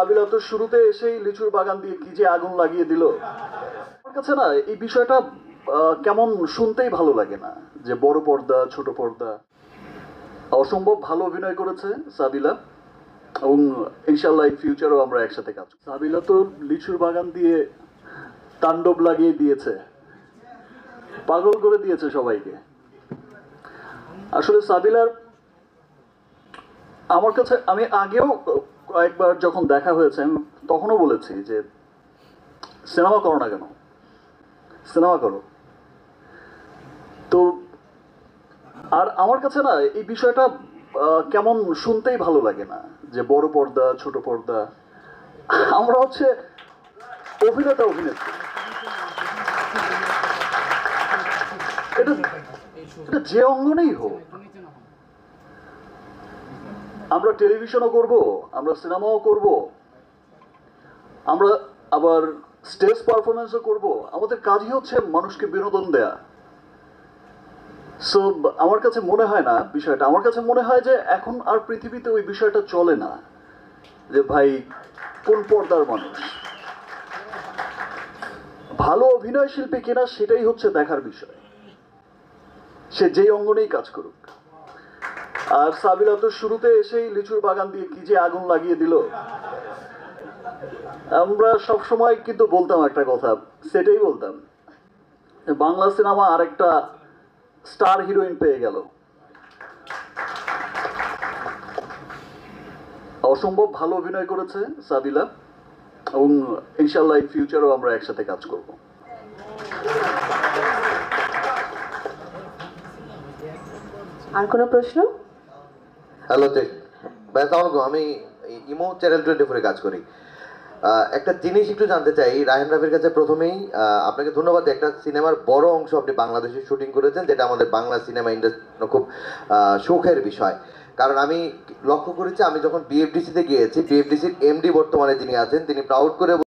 সাবিলা তো শুরুতে এসেই লিচুর বাগান দিয়ে কি যে আগুন লাগিয়ে দিল। আমার কাছে না এই বিষয়টা কেমন শুনতেই ভালো লাগে না, যে বড় পর্দা ছোট পর্দা। অসম্ভব ভালো অভিনয় করেছে সাবিলা, এবং ইনশাল্লাহ ইন ফিউচারও আমরা একসাথে কাজ করব। সাবিলা তো লিচুর বাগান দিয়ে তাণ্ডব লাগিয়ে দিয়েছে, পাগল করে দিয়েছে সবাইকে। আসলে সাবিলার আমার কাছে, আমি আগেও কয়েকবার যখন দেখা হয়েছে আমি তখনও বলেছি যে সিনেমা করো না কেন, সিনেমা করো। তো আর আমার কাছে না এই বিষয়টা কেমন শুনতেই ভালো লাগে না, যে বড় পর্দা ছোট পর্দা। আমরা হচ্ছে অভিনেতা অভিনেত্রী, এটা এটা যে অঙ্গনেই হোক। আমরা টেলিভিশনও করব, আমরা সিনেমাও করব, আমরা আবার স্টেজ পারফরমেন্সও করব। আমাদের কাজই হচ্ছে মানুষকে বিনোদন দেয়া। সো আমার কাছে মনে হয় না বিষয়টা, আমার কাছে মনে হয় যে এখন আর পৃথিবীতে ওই বিষয়টা চলে না, যে ভাই কোন পর্দার মানুষ ভালো অভিনয় শিল্পী কিনা সেটাই হচ্ছে দেখার বিষয়, সে যেই অঙ্গনেই কাজ করুক। আর সাবিলা তো শুরুতে এসেই লিচুর বাগান দিয়ে কি যে আগুন লাগিয়ে দিল। আমরা সব সময় কিন্তু বলতাম একটা কথা, সেটাই বলতাম, বাংলা সিনেমা আরেকটা স্টার হিরোইন পেয়ে গেল। অসম্ভব ভালো অভিনয় করেছে সাবিলা, এবং ইনশাল্লাহ ইন ফিউচারও আমরা একসাথে কাজ করব। আর কোনো প্রশ্ন? হ্যালো ভাই, আসসালামু আলাইকুম। আমি ইমো চ্যানেল 24 কাজ করি। একটা জিনিস একটু জানতে চাই রায়হান রাফির কাছে। প্রথমেই আপনাকে ধন্যবাদ, একটা সিনেমার বড় অংশ আপনি বাংলাদেশে শুটিং করেছেন, যেটা আমাদের বাংলা সিনেমা ইন্ডাস্ট্রি খুব শৌখের বিষয়। কারণ আমি লক্ষ্য করেছি, আমি যখন বিএফডিসিতে গিয়েছি, বিএফডিসির এমডি বর্তমানে যিনি আছেন, তিনি প্রাউড করে